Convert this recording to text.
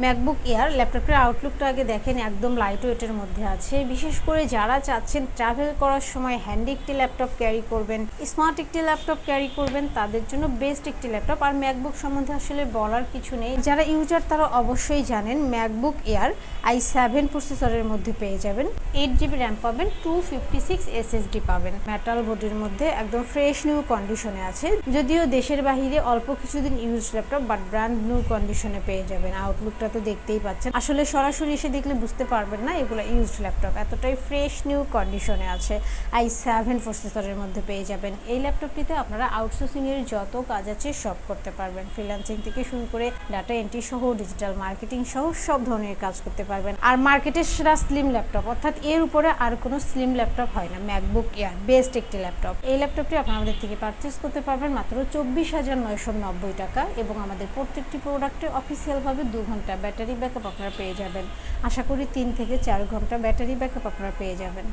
MacBook air ল্যাপটপের আউটলুকটা আগে দেখেন, একদম লাইট ওয়েটের মধ্যে আছে। বিশেষ করে যারা চাচ্ছেন ট্রাভেল করার সময় হ্যান্ডি একটি ল্যাপটপ ক্যারি করবেন, স্মার্ট একটি ল্যাপটপ ক্যারি করবেন, তাদের জন্য বেস্ট একটি ল্যাপটপ। আর ম্যাকবুক সম্বন্ধে আসলে বলার কিছু নেই, যারা ইউজার তারা অবশ্যই জানেন। ম্যাকবুক এয়ার i7 প্রসেসরের মধ্যে পেয়ে যাবেন, 8GB র্যাম পাবেন, 256 SSD পাবেন। মেটাল বডির মধ্যে একদম ফ্রেশ নিউ কন্ডিশনে আছে, যদিও দেশের বাহিরে অল্প কিছুদিন use laptop, but brand new কন্ডিশনে পেয়ে যাবেন। আউটলুকটা তো দেখতেই পাচ্ছেন, আসলে সরাসরি এসে দেখলে বুঝতে পারবেন না এগুলো ইউজড ল্যাপটপ, এতটাই ফ্রেশ নিউ কন্ডিশনে আছে। i7 প্রসেসরের মধ্যে পেয়ে যাবেন। এই ল্যাপটপটিতে আপনারা আউটসোর্সিংয়ের যত কাজ আছে সব করতে পারবেন, ফ্রিল্যান্সিং থেকে শুরু করে ডাটা এন্ট্রি সহ ডিজিটাল মার্কেটিং সহ সব ধরনের কাজ করতে পারবেন। আর মার্কেটের সেরা স্লিম ল্যাপটপ, অর্থাৎ এর উপরে আর কোনো স্লিম ল্যাপটপ হয় না। ম্যাকবুক এয়ার বেস্ট একটি ল্যাপটপ। এই ল্যাপটপটি আপনারা আমাদের থেকে পারচেস করতে পারবেন মাত্র 24,990 টাকা, এবং আমাদের প্রত্যেকটি প্রোডাক্টে অফিসিয়ালভাবে 2 ঘন্টা ব্যাটারি ব্যাকআপ আপনারা পেয়ে যাবেন। আশা করি 3 থেকে 4 ঘন্টা ব্যাটারি ব্যাকআপ আপনারা পেয়ে যাবেন।